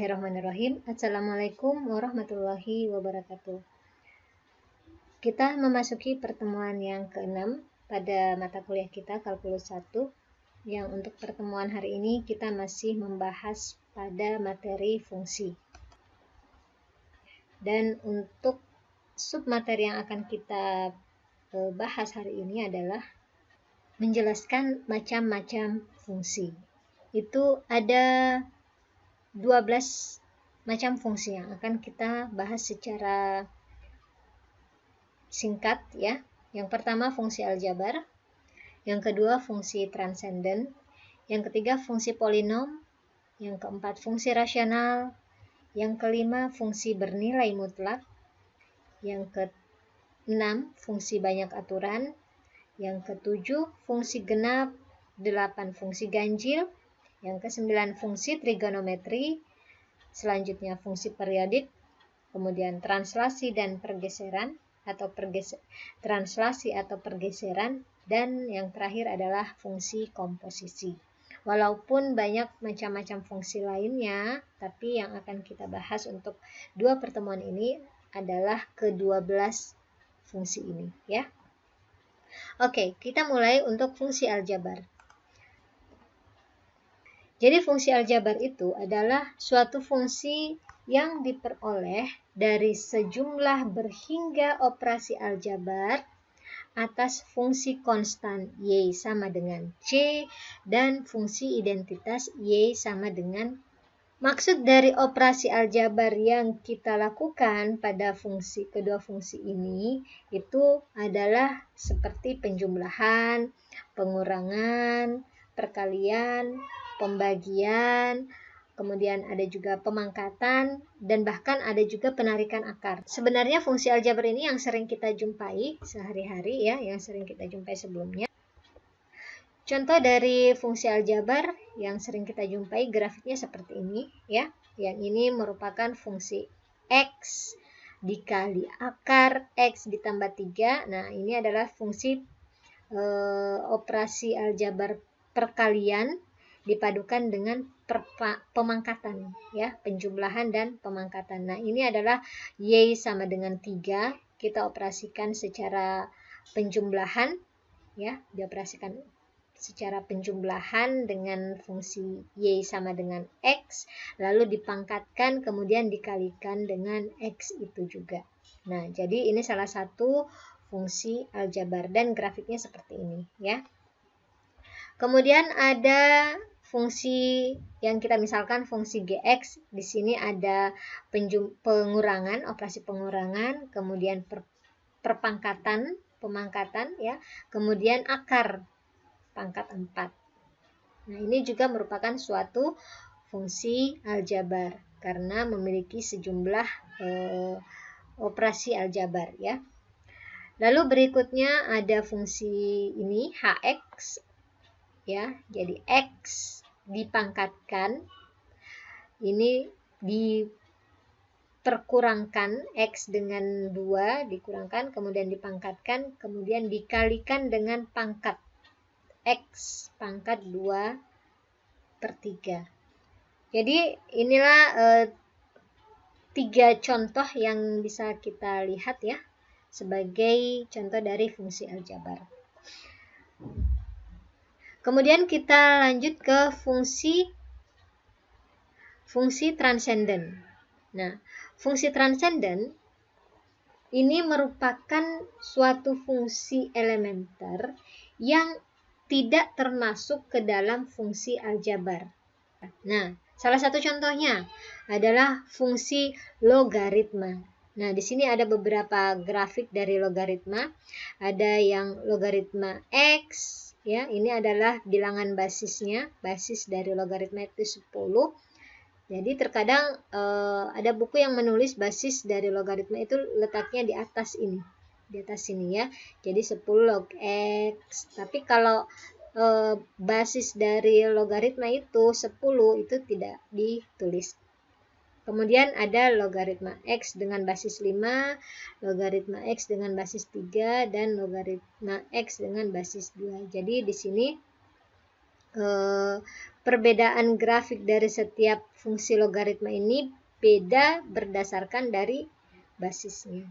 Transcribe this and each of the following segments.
Bismillahirrahmanirrahim. Assalamualaikum warahmatullahi wabarakatuh. Kita memasuki pertemuan yang ke-6 pada mata kuliah kita Kalkulus 1, yang untuk pertemuan hari ini kita masih membahas pada materi fungsi. Dan untuk submateri yang akan kita bahas hari ini adalah menjelaskan macam-macam fungsi. Itu ada 12 macam fungsi yang akan kita bahas secara singkat ya. Yang pertama fungsi aljabar, yang kedua fungsi transenden, yang ketiga fungsi polinom, yang keempat fungsi rasional, yang kelima fungsi bernilai mutlak, yang keenam fungsi banyak aturan, yang ketujuh fungsi genap, 8 fungsi ganjil, yang ke-9 fungsi trigonometri, selanjutnya fungsi periodik, kemudian translasi dan pergeseran atau translasi atau pergeseran, dan yang terakhir adalah fungsi komposisi. Walaupun banyak macam-macam fungsi lainnya, tapi yang akan kita bahas untuk dua pertemuan ini adalah ke-12 fungsi ini ya. Oke, kita mulai untuk fungsi aljabar. Jadi fungsi aljabar itu adalah suatu fungsi yang diperoleh dari sejumlah berhingga operasi aljabar atas fungsi konstan Y sama dengan C dan fungsi identitas Y sama dengan. Maksud dari operasi aljabar yang kita lakukan pada kedua fungsi ini itu adalah seperti penjumlahan, pengurangan, perkalian, pembagian, kemudian ada juga pemangkatan, dan bahkan ada juga penarikan akar. Sebenarnya fungsi aljabar ini yang sering kita jumpai sehari-hari ya, yang sering kita jumpai sebelumnya. Contoh dari fungsi aljabar yang sering kita jumpai grafiknya seperti ini ya. Yang ini merupakan fungsi X dikali akar X ditambah 3. Nah, ini adalah fungsi operasi aljabar perkalian dipadukan dengan pemangkatan ya, penjumlahan dan pemangkatan. Nah, ini adalah Y sama dengan 3, kita operasikan secara penjumlahan ya, dioperasikan secara penjumlahan dengan fungsi Y sama dengan X, lalu dipangkatkan kemudian dikalikan dengan X itu juga. Nah, jadi ini salah satu fungsi aljabar dan grafiknya seperti ini ya. Kemudian ada fungsi yang kita misalkan fungsi GX, di sini ada pengurangan, operasi pengurangan, kemudian perpangkatan, pemangkatan ya, kemudian akar pangkat 4. Nah, ini juga merupakan suatu fungsi aljabar karena memiliki sejumlah operasi aljabar ya. Lalu berikutnya ada fungsi ini HX ya. Jadi X dipangkatkan, ini diperkurangkan, X dengan 2 dikurangkan, kemudian dipangkatkan, kemudian dikalikan dengan pangkat X pangkat 2/3. Jadi inilah 3 contoh yang bisa kita lihat ya sebagai contoh dari fungsi aljabar. Kemudian kita lanjut ke fungsi transenden. Nah, fungsi transenden ini merupakan suatu fungsi elementer yang tidak termasuk ke dalam fungsi aljabar. Nah, salah satu contohnya adalah fungsi logaritma. Nah, di sini ada beberapa grafik dari logaritma. Ada yang logaritma X ya, ini adalah bilangan basisnya. Basis dari logaritma itu 10. Jadi terkadang ada buku yang menulis basis dari logaritma itu letaknya di atas ini. Di atas sini ya. Jadi 10 log X. Tapi kalau basis dari logaritma itu 10 itu tidak ditulis. Kemudian ada logaritma X dengan basis 5, logaritma X dengan basis 3, dan logaritma X dengan basis 2. Jadi di sini perbedaan grafik dari setiap fungsi logaritma ini beda berdasarkan dari basisnya.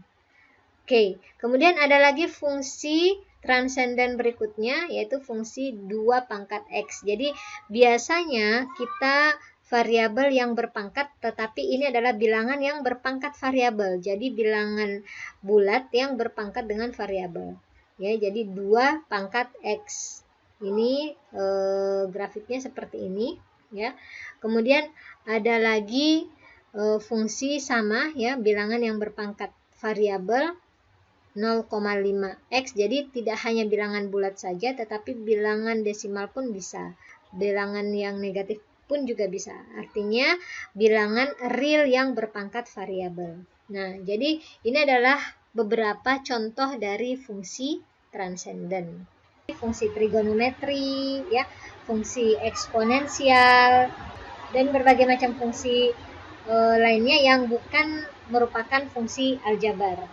Oke, kemudian ada lagi fungsi transenden berikutnya, yaitu fungsi 2 pangkat X. Jadi biasanya kita variabel yang berpangkat, tetapi ini adalah bilangan yang berpangkat variabel. Jadi bilangan bulat yang berpangkat dengan variabel. Ya, jadi 2 pangkat X. Ini grafiknya seperti ini, ya. Kemudian ada lagi fungsi sama, ya, bilangan yang berpangkat variabel 0,5x. Jadi tidak hanya bilangan bulat saja, tetapi bilangan desimal pun bisa. Bilangan yang negatif pun juga bisa. Artinya bilangan real yang berpangkat variabel. Nah, jadi ini adalah beberapa contoh dari fungsi transenden. Fungsi trigonometri, ya, fungsi eksponensial, dan berbagai macam fungsi lainnya yang bukan merupakan fungsi aljabar.